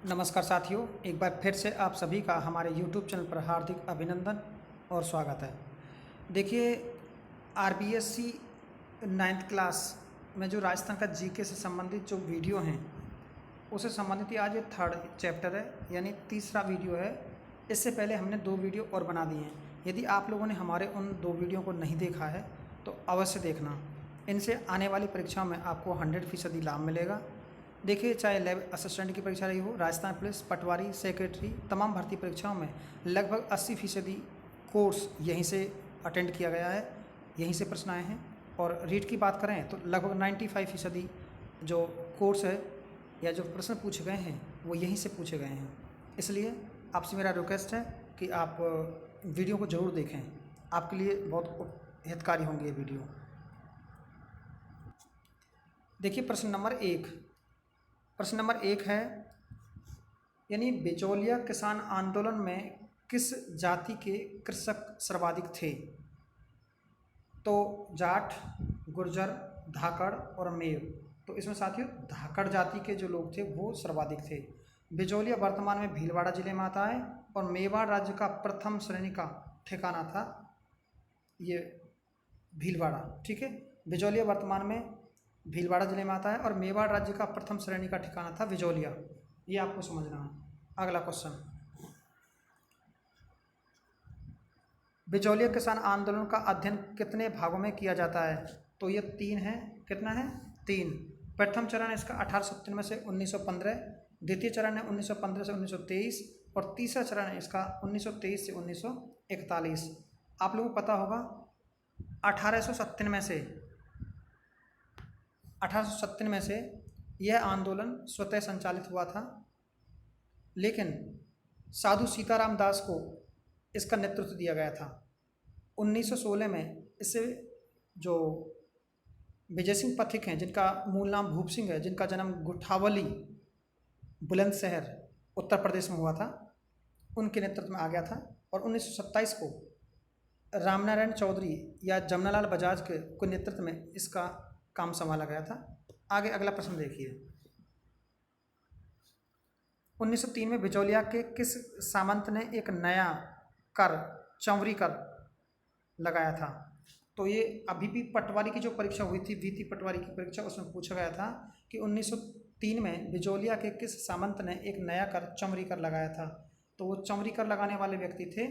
नमस्कार साथियों, एक बार फिर से आप सभी का हमारे YouTube चैनल पर हार्दिक अभिनंदन और स्वागत है। देखिए, आरबीएससी 9th क्लास में जो राजस्थान का जीके से संबंधित जो वीडियो हैं उससे संबंधित ही आज ये 3rd चैप्टर है, यानी तीसरा वीडियो है। इससे पहले हमने 2 वीडियो और बना दिए हैं। यदि आप लोगों ने हमारे उन 2 वीडियो को नहीं देखा है तो अवश्य देखना। इनसे आने वाली परीक्षाओं में आपको 100% लाभ मिलेगा। देखिए, चाहे लैब असिस्टेंट की परीक्षा रही हो, राजस्थान पुलिस, पटवारी, सेक्रेटरी, तमाम भर्ती परीक्षाओं में लगभग 80% कोर्स यहीं से अटेंड किया गया है, यहीं से प्रश्न आए हैं। और रीट की बात करें तो लगभग 95% जो कोर्स है या जो प्रश्न पूछे गए हैं वो यहीं से पूछे गए हैं। इसलिए आपसे मेरा रिक्वेस्ट है कि आप वीडियो को ज़रूर देखें, आपके लिए बहुत हितकारी होंगे ये वीडियो। देखिए, प्रश्न नंबर एक है, यानी बिचौलिया किसान आंदोलन में किस जाति के कृषक सर्वाधिक थे? तो जाट, गुर्जर, धाकड़ और मेव। तो इसमें साथियों धाकड़ जाति के जो लोग थे वो सर्वाधिक थे। बिचौलिया वर्तमान में भीलवाड़ा जिले में आता है और मेवाड़ राज्य का प्रथम श्रेणी का ठिकाना था ये भीलवाड़ा। ठीक है, बिचौलिया वर्तमान में भीलवाड़ा जिले में आता है और मेवाड़ राज्य का प्रथम श्रेणी का ठिकाना था बिचौलिया। ये आपको समझना है। अगला क्वेश्चन, बिचौलिया किसान आंदोलन का अध्ययन कितने भागों में किया जाता है? तो ये 3 है। कितना है? 3। प्रथम चरण इसका 1897 से 1915, द्वितीय चरण है 1915 से 1923 और तीसरा चरण है इसका 1923 से 1941। आप लोगों को पता होगा 1897 से यह आंदोलन स्वतः संचालित हुआ था, लेकिन साधु सीताराम दास को इसका नेतृत्व दिया गया था। 1916 में इससे जो विजय सिंह पथिक हैं, जिनका मूल नाम भूप सिंह है, जिनका जन्म गुठावली बुलंदशहर उत्तर प्रदेश में हुआ था, उनके नेतृत्व में आ गया था। और 1927 को रामनारायण चौधरी या जमनालाल बजाज के नेतृत्व में इसका काम संभाला गया था। आगे अगला प्रश्न देखिए, 1903 में बिचौलिया के किस सामंत ने एक नया कर, चंवरी कर लगाया था? तो ये अभी भी पटवारी की जो परीक्षा हुई थी, वीती पटवारी की परीक्षा, उसमें पूछा गया था कि 1903 में बिचौलिया के किस सामंत ने एक नया कर, चंवरी कर लगाया था? तो वो चंवरी कर लगाने वाले व्यक्ति थे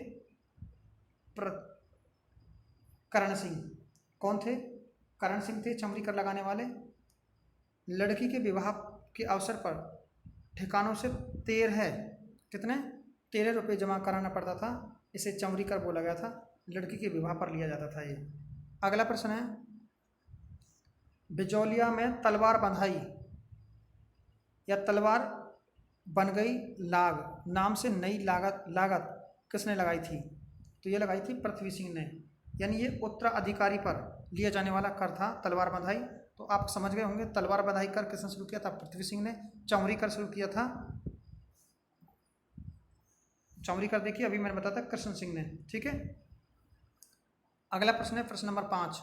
करण सिंह। कौन थे? करण सिंह थे चंवरी कर लगाने वाले। लड़की के विवाह के अवसर पर ठिकानों से 13 रुपये जमा कराना पड़ता था। इसे चंवरी कर बोला गया था। लड़की के विवाह पर लिया जाता था ये। अगला प्रश्न है, बिचौलिया में तलवार बंधाई या तलवार बन गई लाग नाम से नई लागत किसने लगाई थी? तो ये लगाई थी पृथ्वी सिंह ने। यानी ये उत्तराधिकारी पर लिया जाने वाला कर था तलवार बंधाई। तो आप समझ गए होंगे तलवार बंधाई कर किसने शुरू किया था? पृथ्वी सिंह ने। चंवरी कर शुरू किया था, चंवरी कर देखिए अभी मैंने बताया था कृष्ण सिंह ने। ठीक है, अगला प्रश्न है प्रश्न नंबर 5।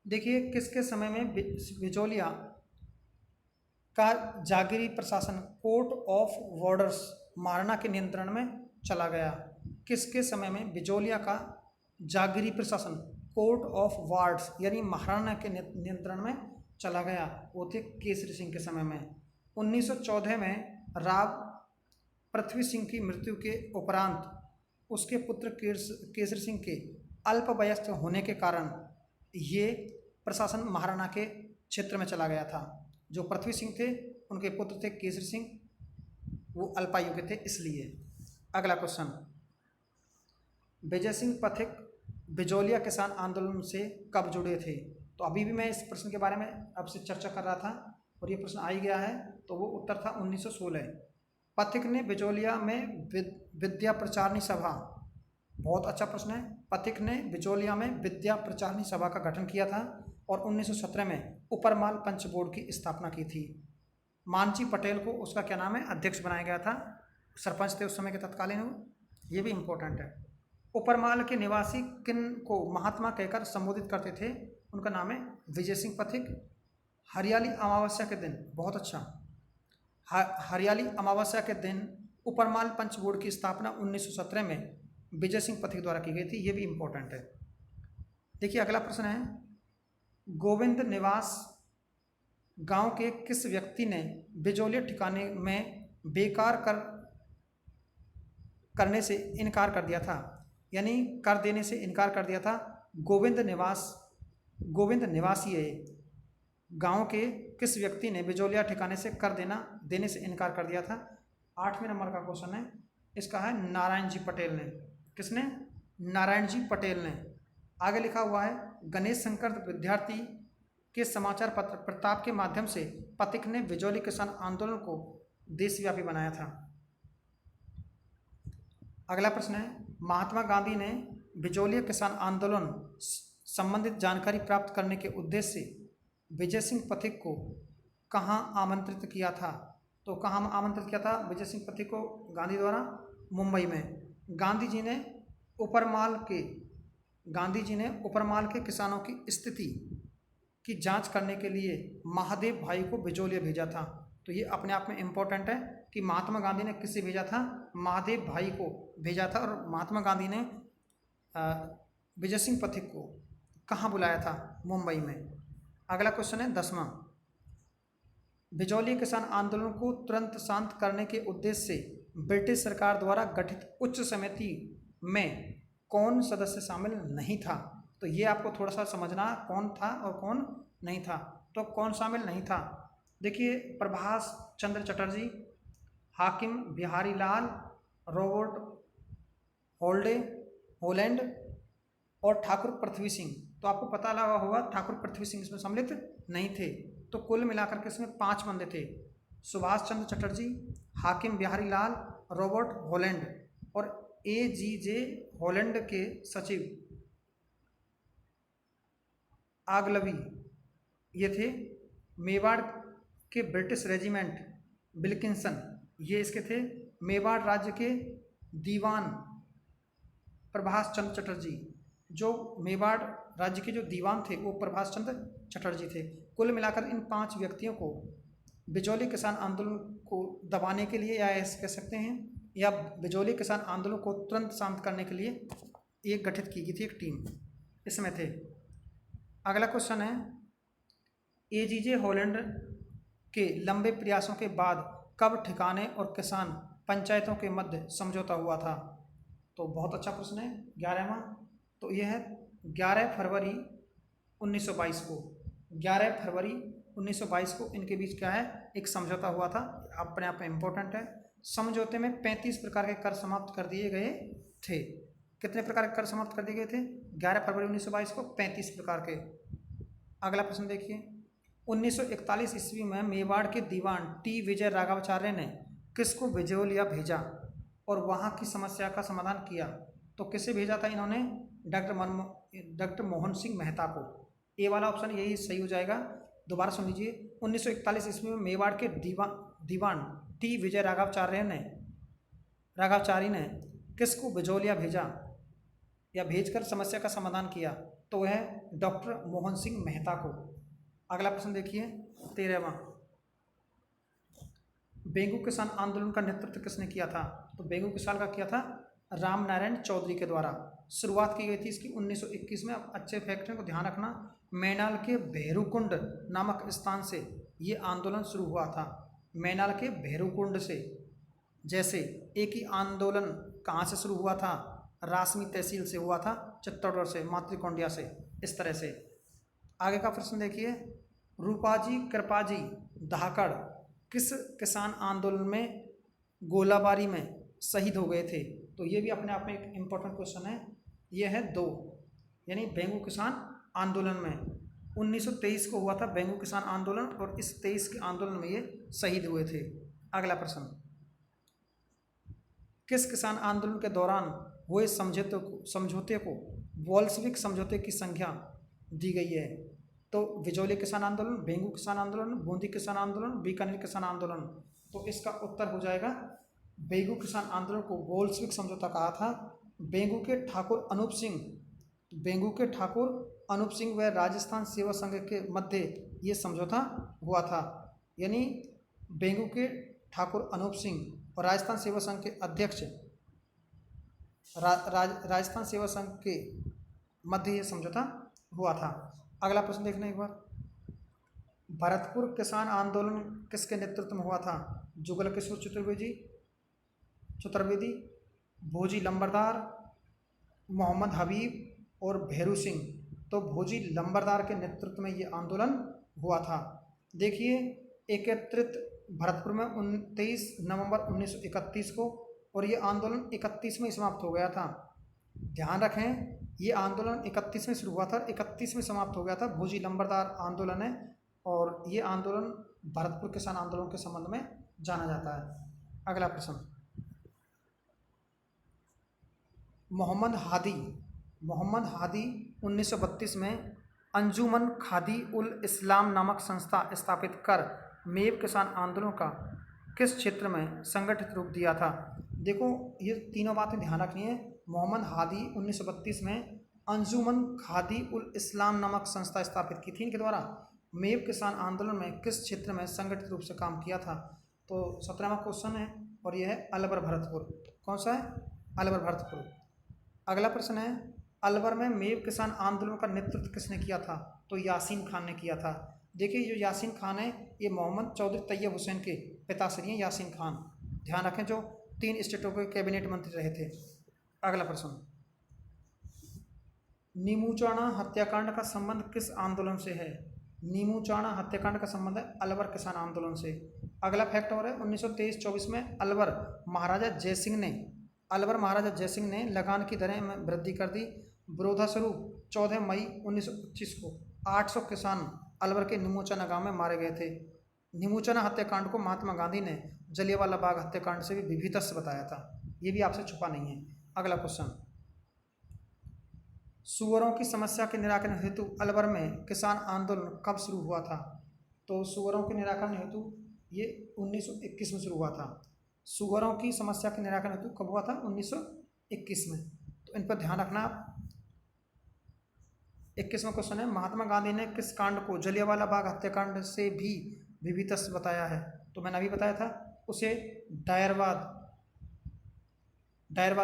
देखिए, किसके समय में बिचौलिया का जागीरी प्रशासन कोर्ट ऑफ वार्डर्स महाराणा के नियंत्रण में चला गया? किसके समय में बिचौलिया का जागीरी प्रशासन कोर्ट ऑफ वार्ड्स यानी महाराणा के नियंत्रण में चला गया? वो थे केसरी सिंह के समय में। 1914 में राव पृथ्वी सिंह की मृत्यु के उपरांत उसके पुत्र केसरी सिंह के अल्पवयस्क होने के कारण ये प्रशासन महाराणा के क्षेत्र में चला गया था। जो पृथ्वी सिंह थे उनके पुत्र थे केसरी सिंह, वो अल्पायु के थे इसलिए। अगला क्वेश्चन, विजय सिंह पथिक बिचौलिया किसान आंदोलन से कब जुड़े थे? तो अभी भी मैं इस प्रश्न के बारे में आपसे चर्चा कर रहा था और ये प्रश्न आ ही गया है। तो वो उत्तर था 1916। पथिक ने बिचौलिया में विद्या प्रचारणी सभा, बहुत अच्छा प्रश्न है, पथिक ने बिचौलिया में विद्या प्रचारणी सभा का गठन किया था और 1917 में उपरमाल पंच बोर्ड की स्थापना की थी। मानजी पटेल को उसका क्या नाम है, अध्यक्ष बनाया गया था। सरपंच थे उस समय के तत्कालीन वो, ये भी इम्पोर्टेंट है। उपरमाल के निवासी किन को महात्मा कहकर संबोधित करते थे? उनका नाम है विजय सिंह पथिक। हरियाली अमावस्या के दिन, बहुत अच्छा, हरियाली अमावस्या के दिन उपरमाल पंच बोर्ड की स्थापना 1917 में विजय सिंह पथिक द्वारा की गई थी। ये भी इंपॉर्टेंट है। देखिए अगला प्रश्न है, गोविंद निवास गांव के किस व्यक्ति ने बिजौलिया ठिकाने में करने से इनकार कर दिया था, यानी कर देने से इनकार कर दिया था। गोविंद निवासी गांव के किस व्यक्ति ने बिजौलिया ठिकाने से देने से इनकार कर दिया था। 8वें नंबर का क्वेश्चन है, इसका है नारायण जी पटेल ने। किसने? नारायण जी पटेल ने। आगे लिखा हुआ है, गणेश शंकर विद्यार्थी के समाचार पत्र प्रताप के माध्यम से पथिक ने बिजौली किसान आंदोलन को देशव्यापी बनाया था। अगला प्रश्न है, महात्मा गांधी ने बिजौलिया किसान आंदोलन संबंधित जानकारी प्राप्त करने के उद्देश्य से विजय सिंह पथिक को कहाँ आमंत्रित किया था। तो कहाँ आमंत्रित किया था विजय सिंह पथिक को? गांधी द्वारा मुंबई में। गांधी जी ने उपरमाल के किसानों की स्थिति की जांच करने के लिए महादेव भाई को बिजौलिया भेजा था। तो ये अपने आप में इम्पोर्टेंट है कि महात्मा गांधी ने किससे भेजा था? महादेव भाई को भेजा था। और महात्मा गांधी ने विजय सिंह पथिक को कहाँ बुलाया था? मुंबई में। अगला क्वेश्चन है 10वां, बिजौलिया किसान आंदोलन को तुरंत शांत करने के उद्देश्य से ब्रिटिश सरकार द्वारा गठित उच्च समिति में कौन सदस्य शामिल नहीं था। तो ये आपको थोड़ा सा समझना, कौन था और कौन नहीं था। तो कौन शामिल नहीं था? देखिए, प्रभाष चंद्र चटर्जी, हाकिम बिहारी लाल, रॉबर्ट होलैंड और ठाकुर पृथ्वी सिंह। तो आपको पता लगा होगा ठाकुर पृथ्वी सिंह इसमें सम्मिलित नहीं थे। तो कुल मिलाकर के इसमें 5 बंदे थे, सुभाष चंद्र चटर्जी, हाकिम बिहारी लाल, रॉबर्ट होलैंड और AGJ हॉलैंड के सचिव आगलवी, ये थे। मेवाड़ के ब्रिटिश रेजिमेंट विल्किंसन, ये इसके थे। मेवाड़ राज्य के दीवान प्रभाष चंद्र चटर्जी, जो मेवाड़ राज्य के जो दीवान थे वो प्रभाष चंद्र चटर्जी थे। कुल मिलाकर इन 5 व्यक्तियों को बिजौली किसान आंदोलन को दबाने के लिए, या ऐसे कह सकते हैं, या बिजौली किसान आंदोलन को तुरंत शांत करने के लिए एक गठित की गई थी एक टीम, इसमें थे। अगला क्वेश्चन है, AGJ हॉलैंड के लंबे प्रयासों के बाद कब ठिकाने और किसान पंचायतों के मध्य समझौता हुआ था। तो बहुत अच्छा प्रश्न है। 11वां, तो यह है 11 फरवरी 1922 को। 11 फरवरी 1922 को इनके बीच क्या है, एक समझौता हुआ था। अपने आप में इम्पोर्टेंट है। समझौते में 35 प्रकार के कर समाप्त कर दिए गए थे। कितने प्रकार के कर समाप्त कर दिए गए थे? 11 फरवरी 1922 को 35 प्रकार के। अगला प्रश्न देखिए, 1941 ईस्वी में मेवाड़ के दीवान T विजय राघवाचार्य ने किसको बिजौलिया भेजा और वहाँ की समस्या का समाधान किया। तो किसे भेजा था इन्होंने? डॉक्टर मोहन सिंह मेहता को। ए वाला ऑप्शन यही सही हो जाएगा। दोबारा सुन लीजिए, 1941 ईस्वी में मेवाड़ के दीवान T विजय राघवाचारी ने किसको बिजौलिया भेजा या भेजकर समस्या का समाधान किया। तो वह डॉक्टर मोहन सिंह मेहता को। अगला प्रश्न देखिए 13वां, बेंगू किसान आंदोलन का नेतृत्व किसने किया था। तो बेंगू किसान का किया था राम नारायण चौधरी के द्वारा। शुरुआत की गई थी इसकी 1921 में। अब अच्छे फैक्ट को ध्यान रखना, मैनाल के भैरूकुंड नामक स्थान से ये आंदोलन शुरू हुआ था। मैनाल के भैरूकुंड से। जैसे एक ही आंदोलन कहाँ से शुरू हुआ था? रासमी तहसील से हुआ था, चित्तौड़गढ़ से, मातृकोंडिया से, इस तरह से। आगे का प्रश्न देखिए, रूपाजी कृपाजी धाकड़ किस किसान आंदोलन में गोलाबारी में शहीद हो गए थे। तो ये भी अपने आप में एक इम्पोर्टेंट क्वेश्चन है। ये है 2, यानी बेंगू किसान आंदोलन में 1923 को हुआ था बेंगू किसान आंदोलन, और इस 23 के आंदोलन में ये शहीद हुए थे। अगला प्रश्न, किस किसान आंदोलन के दौरान हुए समझौते को बोल्शेविक समझौते की संज्ञा दी गई है। तो बिजौली किसान आंदोलन, बेंगू किसान आंदोलन, बूंदी किसान आंदोलन, बीकानेर किसान आंदोलन। तो इसका उत्तर हो जाएगा बेंगू किसान आंदोलन को बोल्शेविक समझौता कहा था। बेंगू के ठाकुर अनूप सिंह व राजस्थान सेवा संघ के मध्य ये समझौता हुआ था। यानी बेंगू के ठाकुर अनूप सिंह और राजस्थान सेवा संघ के अध्यक्ष राजस्थान सेवा संघ के मध्य ये समझौता हुआ था। अगला प्रश्न देखना एक बार। भरतपुर किसान आंदोलन किसके नेतृत्व में हुआ था? जुगल किशोर चतुर्वेदी, भोजी लंबरदार, मोहम्मद हबीब और भैरू सिंह। तो भोजी लंबरदार के नेतृत्व में ये आंदोलन हुआ था। देखिए, एकत्रित भरतपुर में 23 नवंबर 1931 को, और ये आंदोलन 31 में समाप्त हो गया था। ध्यान रखें, ये आंदोलन 31 में शुरू हुआ था, 31 में समाप्त हो गया था। भोजी लंबरदार आंदोलन है और ये आंदोलन भरतपुर किसान आंदोलन के संबंध में जाना जाता है। अगला प्रश्न, मोहम्मद हादी 1932 में अंजुमन खादी उल इस्लाम नामक संस्था स्थापित कर मेव किसान आंदोलन का किस क्षेत्र में संगठित रूप दिया था? देखो, ये तीनों बातें ध्यान रखनी है। मोहम्मद हादी 1932 में अंजुमन खादी उल इस्लाम नामक संस्था स्थापित की थी। इनके द्वारा मेव किसान आंदोलन में किस क्षेत्र में संगठित रूप से काम किया था? तो 17वां क्वेश्चन है और यह है अलवर भरतपुर। कौन सा है? अलवर भरतपुर। अगला प्रश्न है, अलवर में मेव किसान आंदोलन का नेतृत्व किसने किया था? तो यासीन खान ने किया था। देखिए, जो यासीन खान है ये मोहम्मद चौधरी तैयब हुसैन के पिताश्री हैं, यासीन खान। ध्यान रखें, जो 3 स्टेटों के कैबिनेट मंत्री रहे थे। अगला प्रश्न, नीमूचाणा हत्याकांड का संबंध किस आंदोलन से है? नीमूचाणा हत्याकांड का संबंध है अलवर किसान आंदोलन से। अगला फैक्ट और है, 1923-24 में अलवर महाराजा जयसिंह ने लगान की दरें में वृद्धि कर दी। विरोधास्वरूप 14 मई 1925 को 800 किसान अलवर के नीमूचाना गांव में मारे गए थे। नीमूचाना हत्याकांड को महात्मा गांधी ने जलियांवाला बाग हत्याकांड से भी विभिन्न बताया था। ये भी आपसे छुपा नहीं है। अगला क्वेश्चन, सुअरों की समस्या के निराकरण हेतु अलवर में किसान आंदोलन कब शुरू हुआ था? तो सुअरों के निराकरण हेतु ये 1921 में शुरू हुआ था। सुअरों की समस्या के निराकरण हेतु कब हुआ था? 1921 में। तो इन पर ध्यान रखना आप। 21वां क्वेश्चन है, महात्मा गांधी ने किस कांड को जलियांवाला बाग हत्याकांड से भी विभिन्न बताया है? तो मैंने अभी बताया था, उसे डायरवाद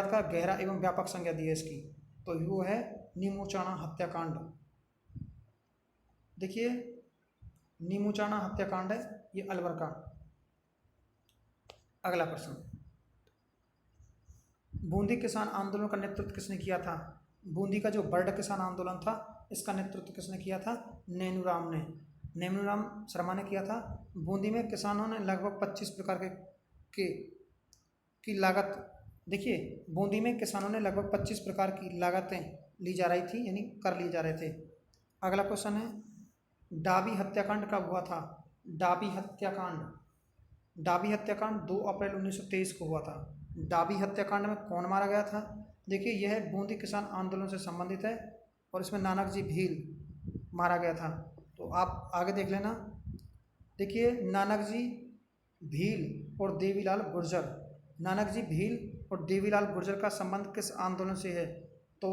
का गहरा एवं व्यापक संज्ञा दी है इसकी। तो वो है नीमूचाणा हत्याकांड। देखिए, नीमूचाणा हत्याकांड है ये अलवर का। अगला प्रश्न, बूंदी किसान आंदोलन का नेतृत्व किसने किया था? बूंदी का जो बर्ड किसान आंदोलन था इसका नेतृत्व किसने किया था? नेनूराम शर्मा ने किया था। बूंदी में किसानों ने लगभग 25 प्रकार की लागत, देखिए, बूंदी में किसानों ने लगभग 25 प्रकार की लागतें ली जा रही थी, यानी कर लिए जा रहे थे। अगला क्वेश्चन है, डाबी हत्याकांड कब हुआ था? डाबी हत्याकांड 2 अप्रैल 1923 को हुआ था। डाबी हत्याकांड में कौन मारा गया था? देखिए, यह बूंदी किसान आंदोलन से संबंधित है और इसमें नानक जी भील मारा गया था। तो आप आगे देख लेना। देखिए, नानक जी भील और देवीलाल गुर्जर का संबंध किस आंदोलन से है? तो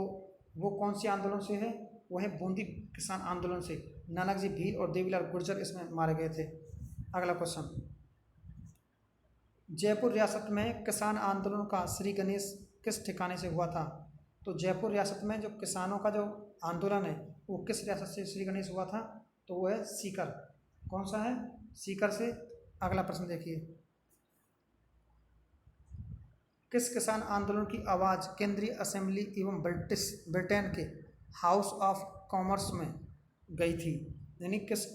वो कौन सी आंदोलन से है? वो है बूंदी किसान आंदोलन से। नानक जी भील और देवीलाल गुर्जर इसमें मारे गए थे। अगला क्वेश्चन, जयपुर रियासत में किसान आंदोलन का श्री गणेश किस ठिकाने से हुआ था? तो जयपुर रियासत में जो किसानों का जो आंदोलन है वो किस रियासत से श्री गणेश हुआ था? तो वो है सीकर। कौन सा है? सीकर से। अगला प्रश्न देखिए, किस किसान आंदोलन की आवाज़ केंद्रीय असेंबली एवं ब्रिटेन के हाउस ऑफ कॉमर्स में गई थी? यानी किस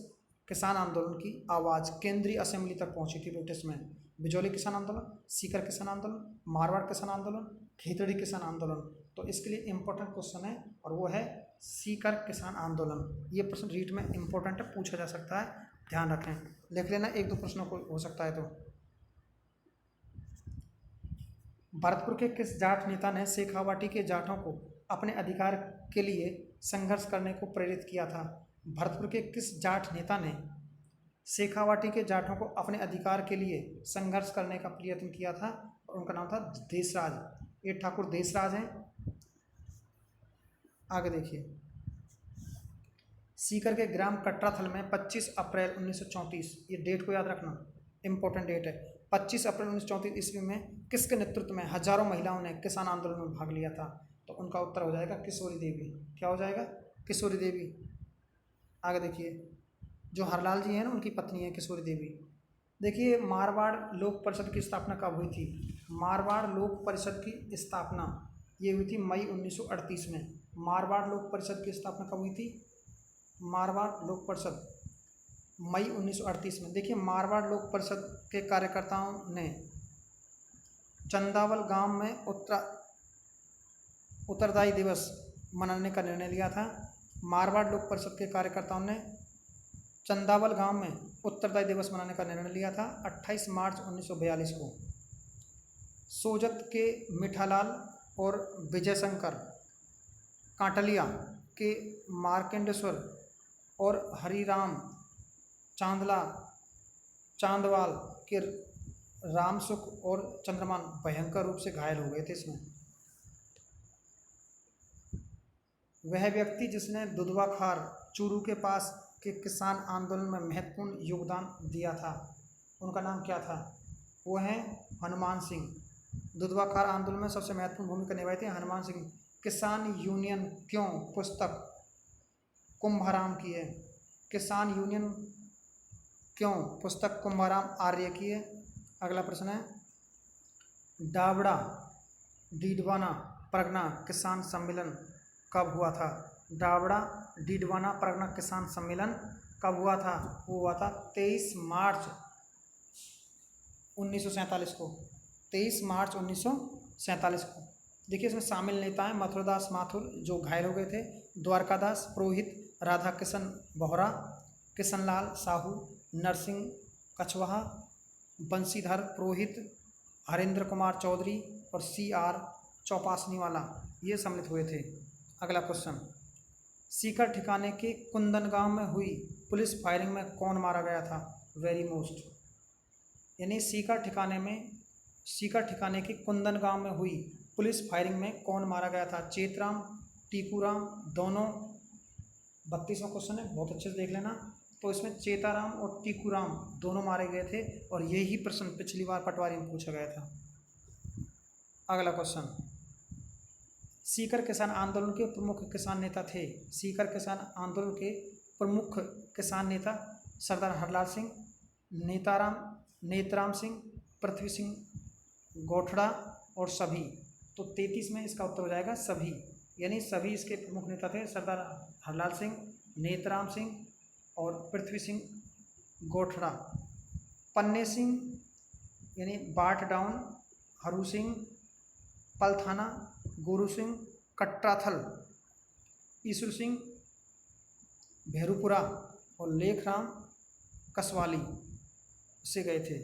किसान आंदोलन की आवाज़ केंद्रीय असेंबली तक पहुंची थी ब्रिटिश में? बिजौली किसान आंदोलन, सीकर किसान आंदोलन, मारवाड़ किसान आंदोलन, खेतड़ी किसान आंदोलन। तो इसके लिए इम्पोर्टेंट क्वेश्चन है और वो है सीकर किसान आंदोलन। ये प्रश्न रीट में इम्पोर्टेंट है, पूछा जा सकता है, ध्यान रखें, लिख लेना, 1-2 प्रश्नों को हो सकता है। तो भरतपुर के किस जाट नेता ने शेखावाटी के जाटों को अपने अधिकार के लिए संघर्ष करने को प्रेरित किया था? भरतपुर के किस जाट नेता ने शेखावाटी के जाटों को अपने अधिकार के लिए संघर्ष करने का प्रयत्न किया था? और उनका नाम था देशराज। ये ठाकुर देशराज हैं। आगे देखिए, सीकर के ग्राम कटराथल में 25 अप्रैल 1934, ये डेट को याद रखना, इंपॉर्टेंट डेट है। 25 अप्रैल 1934 ईस्वी में किसके नेतृत्व में हजारों महिलाओं ने किसान आंदोलन में भाग लिया था? तो उनका उत्तर हो जाएगा किशोरी देवी। क्या हो जाएगा? किशोरी देवी। आगे देखिए, जो हरलाल जी हैं ना, उनकी पत्नी है किशोरी देवी। देखिए, मारवाड़ लोक परिषद की स्थापना कब हुई थी? मारवाड़ लोक परिषद की स्थापना ये हुई थी मई 1938 में। मारवाड़ लोक परिषद की स्थापना कब हुई थी? मारवाड़ लोक परिषद मई 1938 में। देखिए, मारवाड़ लोक परिषद के कार्यकर्ताओं ने चंदावल गांव में उत्तरदायी दिवस मनाने का निर्णय लिया था। मारवाड़ लोक परिषद के कार्यकर्ताओं ने चंदावल गांव में उत्तरदायी दिवस मनाने का निर्णय लिया था 28 मार्च 1942 को। सोजत के मिठालाल और विजय शंकर, कांटलिया के मार्कंडेश्वर और हरिराम चांदवाल के रामसुख और चंद्रमान भयंकर रूप से घायल हो गए थे इसमें। वह व्यक्ति जिसने दुधवा खार चूरू के पास के किसान आंदोलन में महत्वपूर्ण योगदान दिया था, उनका नाम क्या था? वो हैं हनुमान सिंह। दुधवा खार आंदोलन में सबसे महत्वपूर्ण भूमिका निभाई थी हनुमान सिंह। किसान यूनियन क्यों पुस्तक कुंभाराम की है। किसान यूनियन क्यों पुस्तक कुंभाराम आर्य की है। अगला प्रश्न है, डाबड़ा डीडवाना परगना किसान सम्मेलन कब हुआ था? डाबड़ा डीडवाना परगना किसान सम्मेलन कब हुआ था? वो हुआ था 23 मार्च 1947 को। 23 मार्च 1947 को। देखिए, इसमें शामिल नेता हैं मथुरदास माथुर जो घायल हो गए थे, द्वारकादास पुरोहित, राधा किशन बोहरा, किशनलाल साहू, नरसिंह कछवाहा, बंशीधर पुरोहित, हरेंद्र कुमार चौधरी और CR चौपासनीवाला, ये सम्मिलित हुए थे। अगला क्वेश्चन, सीकर ठिकाने के कुंदन गांव में हुई पुलिस फायरिंग में कौन मारा गया था? वेरी मोस्ट, यानी सीकर ठिकाने के कुंदन गांव में हुई पुलिस फायरिंग में कौन मारा गया था? चेतराम, टीकूराम, दोनों। 32वां क्वेश्चन है, बहुत अच्छे से देख लेना। तो इसमें चेताराम और टीकूराम दोनों मारे गए थे और यही प्रश्न पिछली बार पटवारी में पूछा गया था। अगला क्वेश्चन, सीकर किसान आंदोलन के प्रमुख किसान नेता थे। सीकर किसान आंदोलन के प्रमुख किसान नेता सरदार हरलाल सिंह, नेतराम सिंह, पृथ्वी सिंह गोठड़ा और सभी। तो 33 में इसका उत्तर हो जाएगा सभी, यानी सभी इसके प्रमुख नेता थे। सरदार हरलाल सिंह, नेतराम सिंह और पृथ्वी सिंह गोठड़ा। पन्ने सिंह यानी बाट डाउन, हरू सिंह पलथाना, गुरु सिंह कट्राथल, ईश्वर सिंह भेरूपुरा और लेखराम कसवाली से गए थे।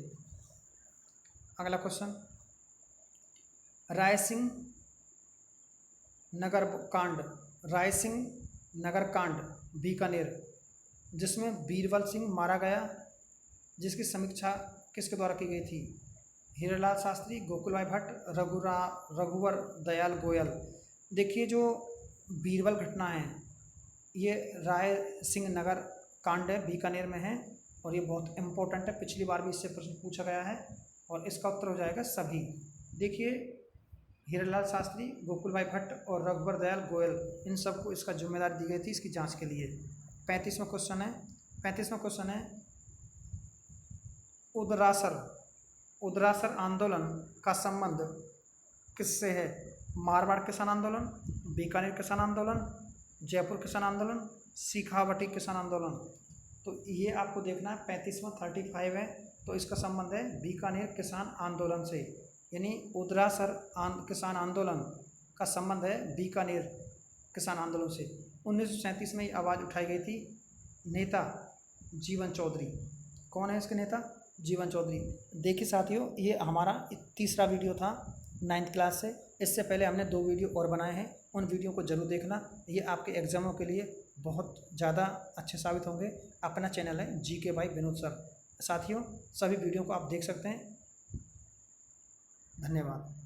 अगला क्वेश्चन, रायसिंह नगर कांड बीकानेर जिसमें बीरबल सिंह मारा गया, जिसकी समीक्षा किसके द्वारा की गई थी? हीरालाल शास्त्री, गोकुलभाई भट्ट, रघुवर दयाल गोयल। देखिए, जो बीरबल घटना है ये राय सिंह नगर कांड है, बीकानेर में है और ये बहुत इम्पोर्टेंट है। पिछली बार भी इससे प्रश्न पूछा गया है और इसका उत्तर हो जाएगा सभी। देखिए, हीरालाल शास्त्री, गोकुलभाई भट्ट और रघुवर दयाल गोयल, इन सबको इसका जिम्मेदारी दी गई थी इसकी जांच के लिए। 35वां क्वेश्चन है उदरासर आंदोलन का संबंध किससे है? मारवाड़ किसान आंदोलन, बीकानेर किसान आंदोलन, जयपुर किसान आंदोलन, सीखावटी किसान आंदोलन। तो ये आपको देखना है। 35वां 35 है, तो इसका संबंध है बीकानेर किसान आंदोलन से, यानी उदरासर किसान आंदोलन का संबंध है बीकानेर किसान आंदोलन से। 1937 में ये आवाज़ उठाई गई थी। नेता जीवन चौधरी। कौन है इसके नेता? जीवन चौधरी। देखिए साथियों, ये हमारा तीसरा वीडियो था 9th क्लास से। इससे पहले हमने 2 वीडियो और बनाए हैं, उन वीडियो को ज़रूर देखना। ये आपके एग्ज़ामों के लिए बहुत ज़्यादा अच्छे साबित होंगे। अपना चैनल है GK बाय विनोद सर। साथियों, सभी वीडियो को आप देख सकते हैं। धन्यवाद।